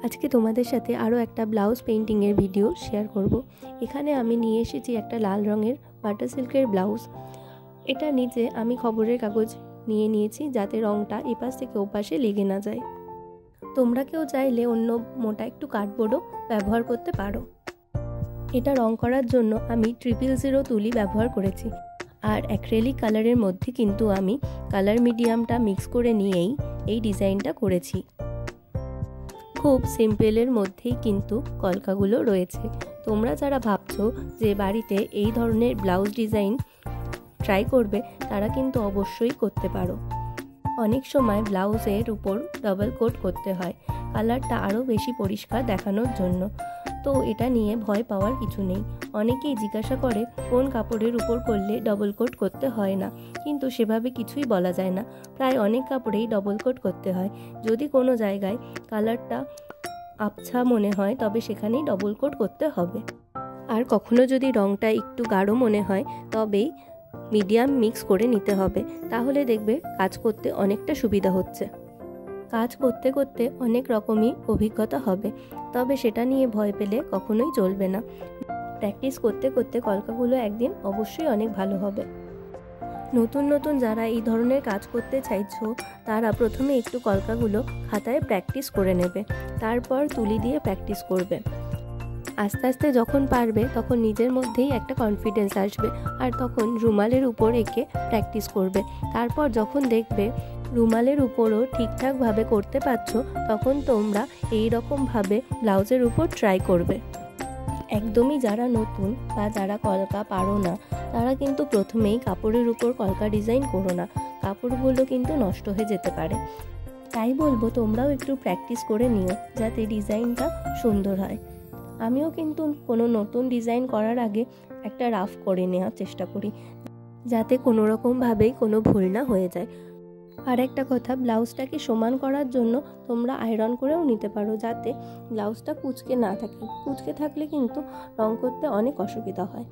আজকে তোমাদের সাথে আরও একটা ব্লাউজ পেইন্টিংয়ের ভিডিও শেয়ার করব। এখানে আমি নিয়ে এসেছি একটা লাল রঙের বাটার সিল্কের ব্লাউজ। এটা নিচে আমি খবরের কাগজ নিয়ে নিয়েছি যাতে রঙটা এপাশ থেকে ওপাশে লেগে না যায়। তোমরা কেউ চাইলে অন্য মোটা একটু কার্ডবোর্ডও ব্যবহার করতে পারো। এটা রং করার জন্য আমি 000 তুলি ব্যবহার করেছি। আর অ্যাক্রেলিক কালারের মধ্যে কিন্তু আমি কালার মিডিয়ামটা মিক্স করে নিয়েই এই ডিজাইনটা করেছি। খুব সিম্পলের মধ্যেই কিন্তু কলকাগুলো রয়েছে। তোমরা যারা ভাবছো যে বাড়িতে এই ধরনের ব্লাউজ ডিজাইন ট্রাই করবে তারা কিন্তু অবশ্যই করতে পারো। অনেক সময় ব্লাউজের উপর ডাবল কোট করতে হয় কালারটা আরও বেশি পরিষ্কার দেখানোর জন্য। তো এটা নিয়ে ভয় পাওয়ার কিছু নেই। অনেকেই জিজ্ঞাসা করে কোন কাপড়ের উপর করলে ডবল কোট করতে হয় না, কিন্তু সেভাবে কিছুই বলা যায় না। প্রায় অনেক কাপড়েই ডবল কোট করতে হয়। যদি কোনো জায়গায় কালারটা আবছা মনে হয় তবে সেখানেই ডবল কোট করতে হবে। আর কখনো যদি রঙটা একটু গাঢ় মনে হয় তবেই মিডিয়াম মিক্স করে নিতে হবে। তাহলে দেখবে কাজ করতে অনেকটা সুবিধা হচ্ছে। কাজ করতে করতে অনেক রকমই অভিজ্ঞতা হবে, তবে সেটা নিয়ে ভয় পেলে কখনোই চলবে না। প্র্যাকটিস করতে করতে কলকাগুলো একদিন অবশ্যই অনেক ভালো হবে। নতুন নতুন যারা এই ধরনের কাজ করতে চাইছো তারা প্রথমে একটু কলকাগুলো খাতায় প্র্যাকটিস করে নেবে, তারপর তুলি দিয়ে প্র্যাকটিস করবে। আস্তে আস্তে যখন পারবে তখন নিজের মধ্যেই একটা কনফিডেন্স আসবে, আর তখন রুমালের উপর এঁকে প্র্যাকটিস করবে। তারপর যখন দেখবে রুমালের উপরও ঠিকঠাকভাবে করতে পারছো তখন তোমরা এই রকমভাবে ব্লাউজের উপর ট্রাই করবে। একদমই যারা নতুন বা যারা কলকা পারো না তারা কিন্তু প্রথমেই কাপড়ের উপর কলকা ডিজাইন করো না, কাপড়গুলো কিন্তু নষ্ট হয়ে যেতে পারে। তাই বলবো তোমরাও একটু প্র্যাকটিস করে নিও যাতে ডিজাইনটা সুন্দর হয়। আমিও কিন্তু কোনো নতুন ডিজাইন করার আগে একটা রাফ করে নেওয়ার চেষ্টা করি যাতে কোনো রকমভাবেই কোনো ভুল না হয়ে যায়। আর একটা কথা, ব্লাউজটাকে সমান করার জন্য তোমরা আয়রন করেও নিতে পারো যাতে ব্লাউজটা কুঁচকে না থাকে। কুঁচকে থাকলে কিন্তু রং করতে অনেক অসুবিধা হয়।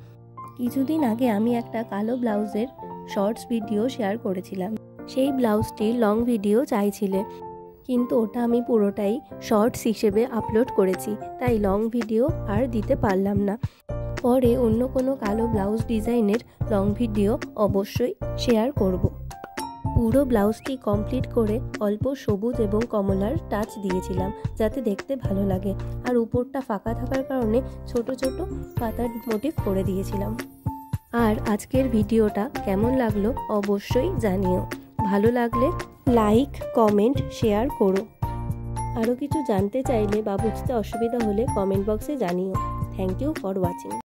কিছুদিন আগে আমি একটা কালো ব্লাউজের শর্টস ভিডিও শেয়ার করেছিলাম। সেই ব্লাউজটির লং ভিডিও চাইছিলে, কিন্তু ওটা আমি পুরোটাই শর্টস হিসেবে আপলোড করেছি, তাই লং ভিডিও আর দিতে পারলাম না। পরে অন্য কোনো কালো ব্লাউজ ডিজাইনের লং ভিডিও অবশ্যই শেয়ার করব। পুরো ব্লাউজটি কমপ্লিট করে অল্প সবুজ এবং কমলার টাচ দিয়েছিলাম যাতে দেখতে ভালো লাগে, আর উপরটা ফাঁকা থাকার কারণে ছোট ছোট পাতার মোটিভ করে দিয়েছিলাম। আর আজকের ভিডিওটা কেমন লাগলো অবশ্যই জানিও। ভালো লাগলে লাইক, কমেন্ট, শেয়ার করো। আরও কিছু জানতে চাইলে বা বুঝতে অসুবিধা হলে কমেন্ট বক্সে জানিও। Thank you for watching.